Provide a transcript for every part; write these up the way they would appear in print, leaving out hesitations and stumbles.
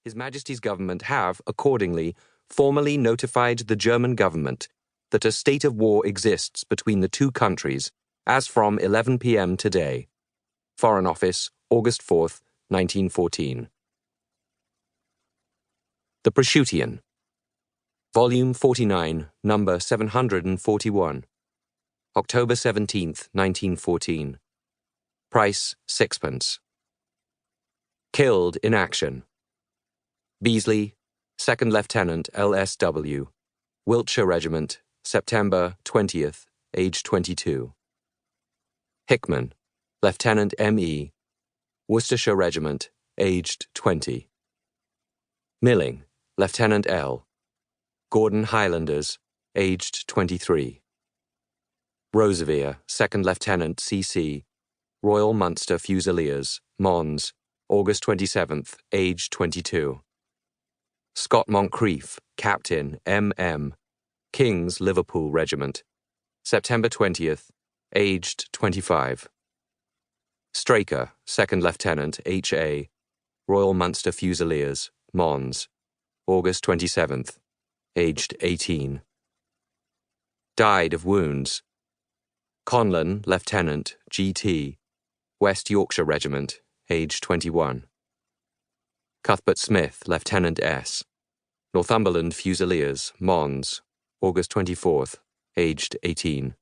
His Majesty's government have, accordingly, formally notified the German government that a state of war exists between the two countries as from 11 p.m. today. Foreign Office, August 4th, 1914. The Prosciuttian. Volume 49, number 741. October 17th, 1914. Price, 6d. Killed in action. Beasley, 2nd Lieutenant LSW, Wiltshire Regiment, September 20th, age 22. Hickman, Lieutenant M.E., Worcestershire Regiment, aged 20. Milling, Lieutenant L., Gordon Highlanders, aged 23. Roseveare, 2nd Lieutenant C.C., Royal Munster Fusiliers, Mons, August 27th, aged 22. Scott Moncrief, Captain, M.M., King's Liverpool Regiment, September 20th, aged 25. Straker, 2nd Lieutenant H.A., Royal Munster Fusiliers, Mons, August 27th, aged 18. Died of wounds. Conlon, Lieutenant G.T., West Yorkshire Regiment, aged 21. Cuthbert Smith, Lieutenant S., Northumberland Fusiliers, Mons, August 24th, aged 18.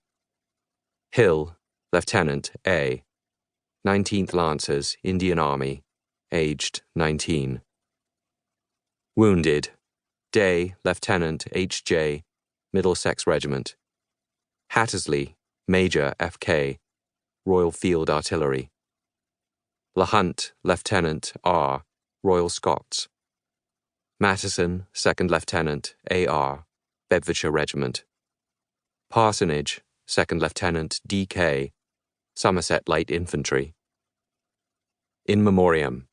Hill, Lieutenant A., 19th Lancers, Indian Army, aged 19. Wounded. Day, Lieutenant H.J., Middlesex Regiment. Hattersley, Major F.K., Royal Field Artillery. LaHunt, Lieutenant R., Royal Scots. Matteson, 2nd Lieutenant A.R., Bedfordshire Regiment. Parsonage, 2nd Lieutenant D.K., Somerset Light Infantry. In Memoriam.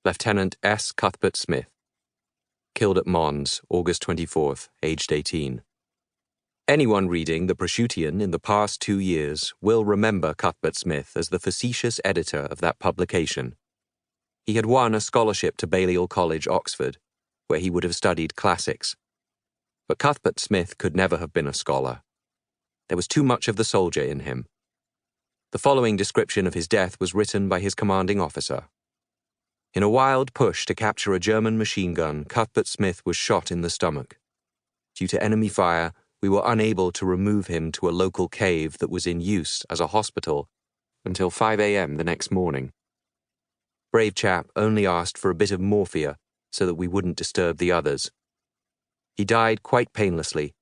Lieutenant S. Cuthbert Smith. Killed at Mons, August 24th, aged 18. Anyone reading The Prosciuttian in the past 2 years will remember Cuthbert Smith as the facetious editor of that publication. He had won a scholarship to Balliol College, Oxford, where he would have studied classics. But Cuthbert Smith could never have been a scholar. There was too much of the soldier in him. The following description of his death was written by his commanding officer. In a wild push to capture a German machine gun, Cuthbert Smith was shot in the stomach. Due to enemy fire, we were unable to remove him to a local cave that was in use as a hospital until 5 a.m. the next morning. Brave chap only asked for a bit of morphia so that we wouldn't disturb the others. He died quite painlessly,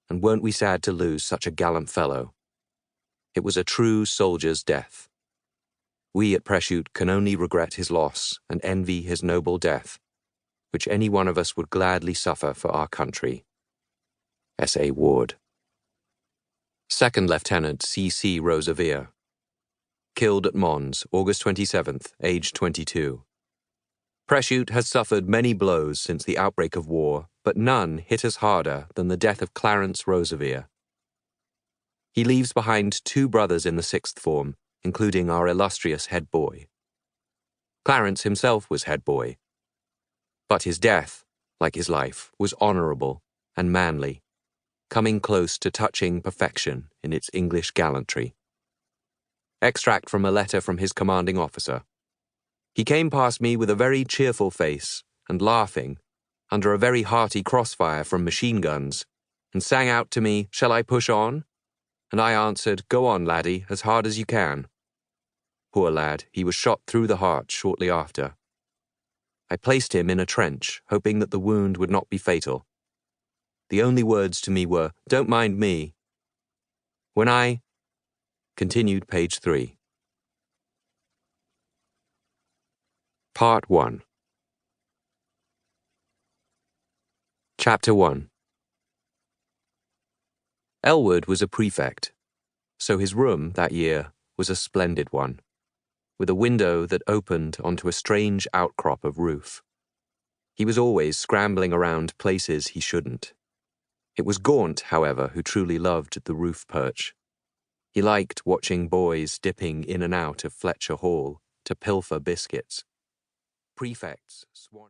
and weren't we sad to lose such a gallant fellow? It was a true soldier's death. We at Prosciut can only regret his loss and envy his noble death, which any one of us would gladly suffer for our country. S.A. Ward. 2nd Lieutenant C.C. Roseveare. Killed at Mons, August 27th, aged 22. Prosciut has suffered many blows since the outbreak of war, but none hit us harder than the death of Clarence Roseveare. He leaves behind 2 brothers in the 6th form, including our illustrious head boy. Clarence himself was head boy. But his death, like his life, was honourable and manly, coming close to touching perfection in its English gallantry. Extract from a letter from his commanding officer. He came past me with a very cheerful face and laughing, under a very hearty crossfire from machine guns, and sang out to me, "Shall I push on?" And I answered, "Go on, laddie, as hard as you can." Poor lad, he was shot through the heart shortly after. I placed him in a trench, hoping that the wound would not be fatal. The only words to me were, "Don't mind me." When I... Continued page 3. Part 1. Chapter 1. Ellwood was a prefect, so his room that year was a splendid one, with a window that opened onto a strange outcrop of roof. He was always scrambling around places he shouldn't. It was Gaunt, however, who truly loved the roof perch. He liked watching boys dipping in and out of Fletcher Hall to pilfer biscuits. Prefects swan.